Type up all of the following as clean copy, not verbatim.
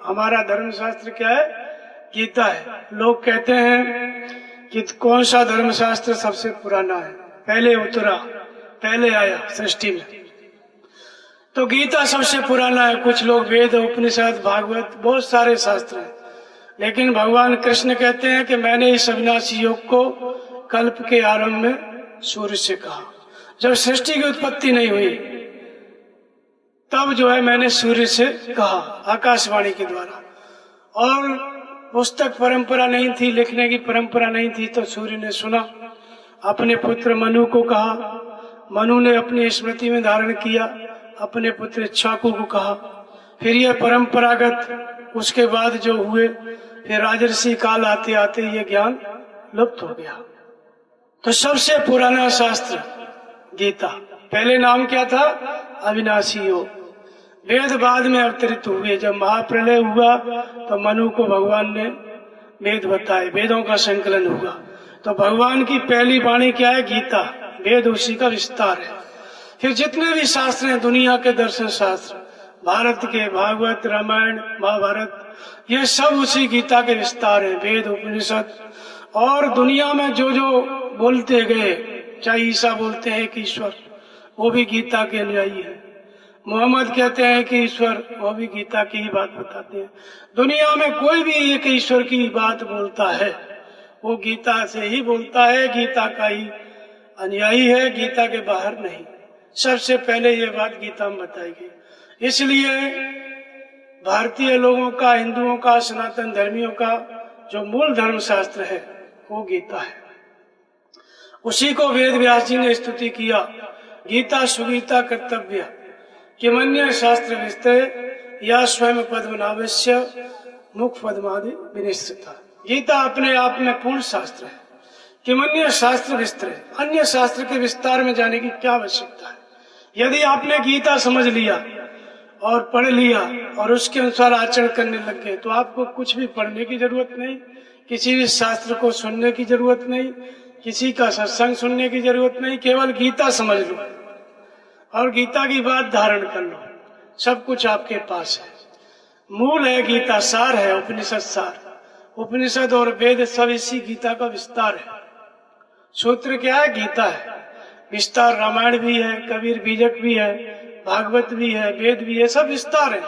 हमारा धर्मशास्त्र क्या है? गीता है। लोग कहते हैं कि कौन सा धर्मशास्त्र सबसे पुराना है, पहले उतरा, पहले आया सृष्टि में, तो गीता सबसे पुराना है। कुछ लोग वेद, उपनिषद, भागवत, बहुत सारे शास्त्र हैं, लेकिन भगवान कृष्ण कहते हैं कि मैंने इस अविनाशी योग को कल्प के आरंभ में सूर्य से कहा। जब सृष्टि की उत्पत्ति नहीं हुई तब जो है मैंने सूर्य से कहा आकाशवाणी के द्वारा, और पुस्तक परंपरा नहीं थी, लिखने की परंपरा नहीं थी, तो सूर्य ने सुना, अपने पुत्र मनु को कहा, मनु ने अपनी स्मृति में धारण किया, अपने पुत्र इक्ष्वाकु को कहा, फिर यह परंपरागत उसके बाद जो हुए, फिर राजर्षि काल आते आते ये ज्ञान लुप्त हो गया। तो सबसे पुराना शास्त्र गीता, पहले नाम क्या था? अविनाशी योग। वेद बाद में अवतरित हुए। जब महाप्रलय हुआ तो मनु को भगवान ने वेद बताए, वेदों का संकलन हुआ। तो भगवान की पहली वाणी क्या है? गीता। वेद उसी का विस्तार है। फिर जितने भी शास्त्र हैं, दुनिया के दर्शन शास्त्र, भारत के भागवत, रामायण, महाभारत, ये सब उसी गीता के विस्तार है। वेद, उपनिषद, और दुनिया में जो जो बोलते गए, चाहे ईसा बोलते हैं कि ईश्वर, वो भी गीता के अनुयायी है। मोहम्मद कहते हैं कि ईश्वर, वो भी गीता की ही बात बताते हैं। दुनिया में कोई भी एक ईश्वर की बात बोलता है, वो गीता से ही बोलता है, गीता का ही अनुयायी है, गीता के बाहर नहीं। सबसे पहले ये बात गीता में बताई गई। इसलिए भारतीय लोगों का, हिंदुओं का, सनातन धर्मियों का जो मूल धर्म शास्त्र है वो गीता है। उसी को वेद व्यास जी ने स्तुति किया, गीता सुगीता कर्तव्य किमन्य शास्त्र विस्तय या स्वयं पद्मनाभस्य मुख पद्मादि विनिश्चिता। गीता अपने आप में पूर्ण शास्त्र है। किमन्य शास्त्र विस्तय, अन्य शास्त्र के विस्तार में जाने की क्या आवश्यकता है? यदि आपने गीता समझ लिया और पढ़ लिया और उसके अनुसार आचरण करने लग गए तो आपको कुछ भी पढ़ने की जरूरत नहीं, किसी भी शास्त्र को सुनने की जरूरत नहीं, किसी का सत्संग सुनने की जरूरत नहीं। केवल गीता समझ लो और गीता की बात धारण कर लो, सब कुछ आपके पास है। मूल है गीता, सार है उपनिषद सार। उपनिषद और वेद सब इसी गीता का विस्तार है। सूत्र क्या है? गीता है। विस्तार रामायण भी है, कबीर बीजक भी है, भागवत भी है, वेद भी है, सब विस्तार है।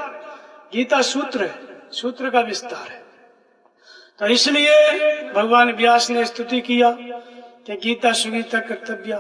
गीता सूत्र है, सूत्र का विस्तार है। तो इसलिए भगवान व्यास ने स्तुति किया कि गीता सुगीता कर्तव्य